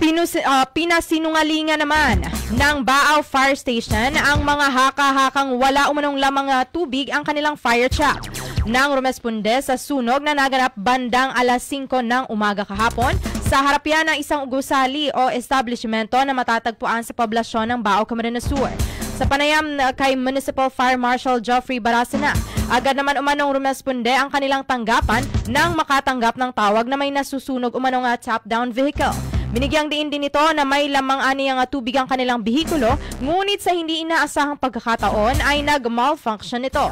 Pinasinungalingan naman ng Baaw Fire Station ang mga haka-hakang wala umanong lamang tubig ang kanilang fire truck. Nang rumesponde sa sunog na naganap bandang alas 5 ng umaga kahapon sa harapan ng isang gusali o establishmento na matatagpuan sa poblasyon ng Baaw, Camarines Sur. Sa panayam kay Municipal Fire Marshal Geoffrey Barasana, agad naman umanong rumesponde ang kanilang tanggapan nang makatanggap ng tawag na may nasusunog umanong top-down vehicle. Binigyang diin din ito na may lamang aniyang tubig ang kanilang bihikulo, ngunit sa hindi inaasahang pagkakataon ay nag-malfunction ito.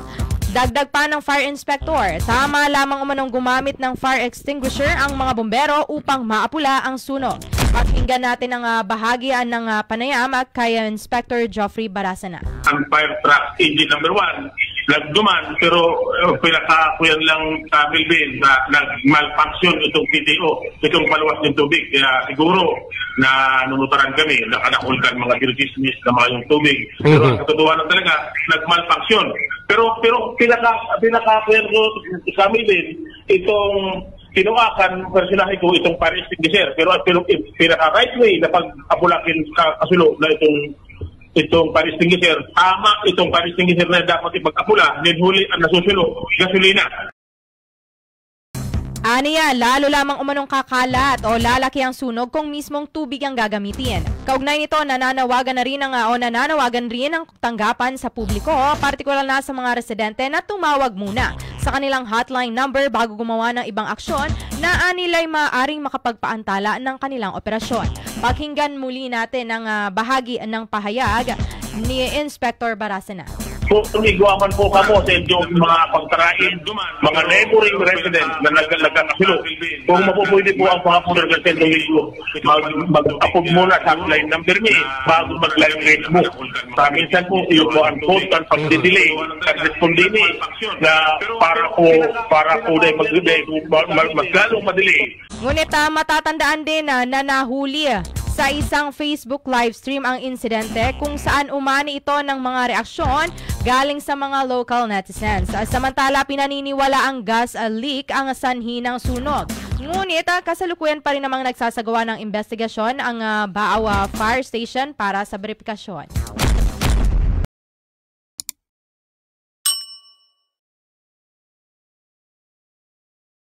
Dagdag pa ng fire inspector, tama lamang umanong gumamit ng fire extinguisher ang mga bombero upang maapula ang sunog. Pakinggan natin ang bahagian ng panayam kay Inspector Geoffrey Barasana. Ang fire truck engine number 1 nagduman pero pinakakuyan lang sa Bilbil na nag-malfunction itong PTO, itong paluwas ng tubig. Kaya siguro na nunutaran kami, nakanakulkan mga birgismis na mga yung tubig. Pero ang katotohanan talaga, nag-malfunction. Pero pinakakuyan ko sa Bilbil, itong kinuakan, personahe ko itong fire extinguisher. Pero pinaka-right way na pag-apulakin kasulo na itong fire extinguisher, tama itong fire extinguisher na dapat ipag-apula, din huli ang nasusulo, gasolina. Aniya, lalo lamang umanong kakalat o lalaki ang sunog kung mismong tubig ang gagamitin. Kaugnay nito, nananawagan rin ang tanggapan sa publiko, partikular na sa mga residente na tumawag muna sa kanilang hotline number bago gumawa ng ibang aksyon na anilay maaaring makapagpaantala ng kanilang operasyon. Pakinggan muli natin ang bahagi ng pahayag ni Inspector Barasana. Kung tumigwaman po kamo sa inyong mga pagtarain, mga neighboring residents na nagkakasulo, kung mapupwede po ang mga puno ng sendong mag-apog muna sa line number niya bago mag-line Facebook. Sa minsan po, iyo po ang constant pag-delay, pag-respondi niya na para po na maglalong madelay. Ngunit matatandaan din na nahuli sa isang Facebook live stream ang insidente kung saan umani ito ng mga reaksyon galing sa mga local netizens. Samantala, pinaniniwala ang gas leak ang sanhi ng sunog. Ngunit kasalukuyan pa rin namang nagsasagawa ng investigasyon ang Baaw Fire Station para sa beripikasyon.